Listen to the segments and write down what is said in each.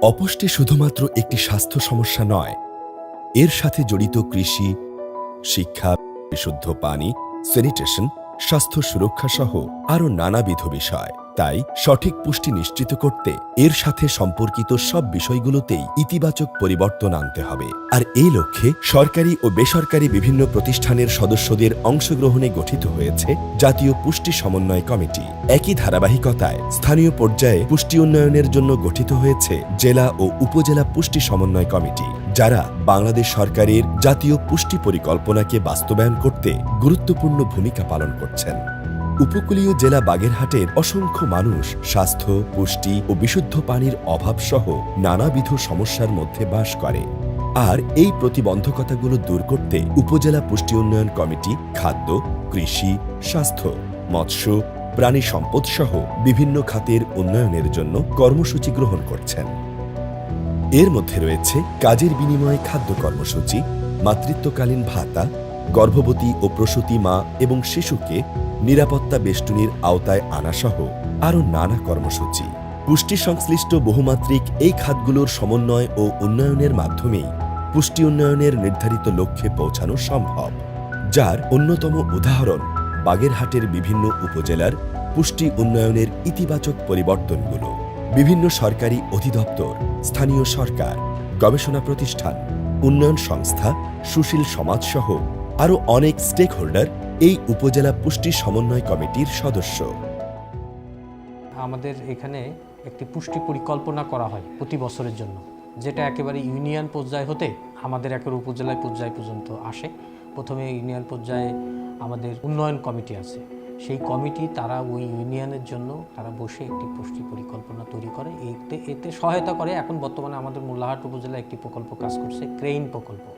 অপুষ্টি শুধুমাত্র একটি স্বাস্থ্য সমস্যা নয়, এর সাথে জড়িত কৃষি, শিক্ষা, বিশুদ্ধ পানি, স্যানিটেশন, স্বাস্থ্য সুরক্ষা সহ আরও নানাবিধ বিষয়। তাই সঠিক পুষ্টি নিশ্চিত করতে এর সাথে সম্পর্কিত সব বিষয়গুলোতেই ইতিবাচক পরিবর্তন আনতে হবে। আর এই লক্ষ্যে সরকারি ও বেসরকারি বিভিন্ন প্রতিষ্ঠানের সদস্যদের অংশগ্রহণে গঠিত হয়েছে জাতীয় পুষ্টি সমন্বয় কমিটি। একই ধারাবাহিকতায় স্থানীয় পর্যায়ে পুষ্টি উন্নয়নের জন্য গঠিত হয়েছে জেলা ও উপজেলা পুষ্টি সমন্বয় কমিটি, যারা বাংলাদেশ সরকারের জাতীয় পুষ্টি পরিকল্পনাকে বাস্তবায়ন করতে গুরুত্বপূর্ণ ভূমিকা পালন করছেন। উপকূলীয় জেলা বাগেরহাটের অসংখ্য মানুষ স্বাস্থ্য, পুষ্টি ও বিশুদ্ধ পানির অভাব সহ নানাবিধ সমস্যার মধ্যে বাস করে। আর এই প্রতিবন্ধকতাগুলো দূর করতে উপজেলা পুষ্টি উন্নয়ন কমিটি খাদ্য, কৃষি, স্বাস্থ্য, মৎস্য, প্রাণী সম্পদ সহ বিভিন্ন খাতের উন্নয়নের জন্য কর্মসূচি গ্রহণ করছেন। এর মধ্যে রয়েছে কাজের বিনিময়ে খাদ্য কর্মসূচি, মাতৃত্বকালীন ভাতা, গর্ভবতী ও প্রসূতি মা এবং শিশুকে নিরাপত্তা বেষ্টনীর আওতায় আনাসহ আরও নানা কর্মসূচি। পুষ্টি সংশ্লিষ্ট বহুমাত্রিক এই খাতগুলোর সমন্বয় ও উন্নয়নের মাধ্যমেই পুষ্টি উন্নয়নের নির্ধারিত লক্ষ্যে পৌঁছানো সম্ভব, যার অন্যতম উদাহরণ বাগেরহাটের বিভিন্ন উপজেলার পুষ্টি উন্নয়নের ইতিবাচক পরিবর্তনগুলো। বিভিন্ন সরকারি অধিদপ্তর, স্থানীয় সরকার, গবেষণা প্রতিষ্ঠান, উন্নয়ন সংস্থা, সুশীল সমাজসহ আরও অনেক স্টেক হোল্ডার এই উপজেলা পুষ্টি সমন্বয় কমিটির সদস্য। আমাদের এখানে একটি পুষ্টি পরিকল্পনা করা হয় প্রতি বছরের জন্য, যেটা একেবারে ইউনিয়ন পর্যায় হতে আমাদের একেবারে উপজেলায় পর্যায় পর্যন্ত আসে। প্রথমে ইউনিয়ন পর্যায়ে আমাদের উন্নয়ন কমিটি আছে, সেই কমিটি তারা ওই ইউনিয়নের জন্য তারা বসে একটি পুষ্টি পরিকল্পনা তৈরি করে। এতে সহায়তা করে। এখন বর্তমানে আমাদের মোল্লাহাট উপজেলায় একটি প্রকল্প কাজ করছে,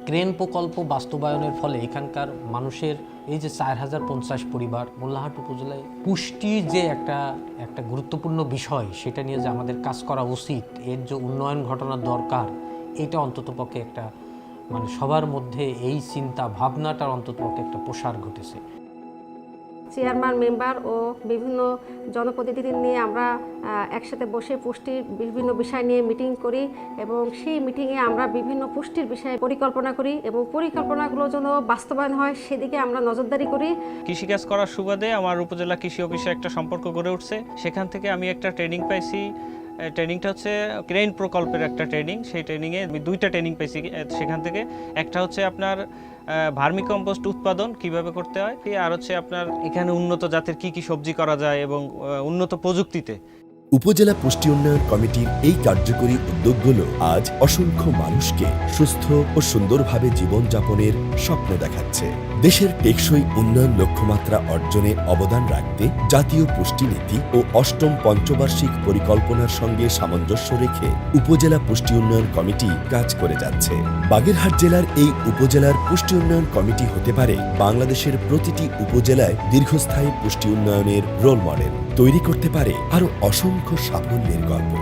ক্রেন প্রকল্প বাস্তবায়নের ফলে এখানকার মানুষের এই যে 4050 পরিবার মোল্লাহাট উপজেলায় পুষ্টির যে একটা গুরুত্বপূর্ণ বিষয়, সেটা নিয়ে যে আমাদের কাজ করা উচিত, এর যে উন্নয়ন ঘটনার দরকার, এটা অন্ততপক্ষে একটা সবার মধ্যে এই চিন্তা ভাবনাটার অন্ততপক্ষে একটা প্রসার ঘটেছে। চেয়ারম্যান, মেম্বার ও বিভিন্ন জনপ্রতিনিধি নিয়ে আমরা একসাথে বসে পুষ্টির বিভিন্ন বিষয় নিয়ে মিটিং করি এবং সেই মিটিংয়ে আমরা বিভিন্ন পুষ্টির বিষয়ে পরিকল্পনা করি এবং পরিকল্পনাগুলো যেন বাস্তবায়ন হয় সেদিকে আমরা নজরদারি করি। কৃষিকাজ করার সুবাদে আমার উপজেলা কৃষি অফিসে একটা সম্পর্ক গড়ে উঠছে। সেখান থেকে আমি একটা ট্রেনিং পাইছি। ট্রেনিংটা হচ্ছে ক্রেন প্রকল্পের একটা ট্রেনিং। সেই ট্রেনিংয়ে আমি 2টা ট্রেনিং পাইছি সেখান থেকে। একটা হচ্ছে আপনার ভার্মি কম্পোস্ট উৎপাদন কিভাবে করতে হয়, আর হচ্ছে আপনার এখানে উন্নত জাতের কি সবজি করা যায় এবং উন্নত প্রযুক্তিতে। উপজেলা পুষ্টি উন্নয়ন কমিটির এই কার্যকরী উদ্যোগগুলো আজ অসংখ্য মানুষকে সুস্থ ও সুন্দরভাবে জীবনযাপনের স্বপ্ন দেখাচ্ছে। দেশের টেকসই উন্নয়ন লক্ষ্যমাত্রা অর্জনে অবদান রাখতে জাতীয় পুষ্টি নীতি ও 8ম পঞ্চবার্ষিক পরিকল্পনার সঙ্গে সামঞ্জস্য রেখে উপজেলা পুষ্টি উন্নয়ন কমিটি কাজ করে যাচ্ছে। বাগেরহাট জেলার এই উপজেলার পুষ্টি উন্নয়ন কমিটি হতে পারে বাংলাদেশের প্রতিটি উপজেলায় দীর্ঘস্থায়ী পুষ্টি উন্নয়নের রোল মডেল, তৈরি করতে পারে আরও অসংখ্য সাফল্যের গল্প।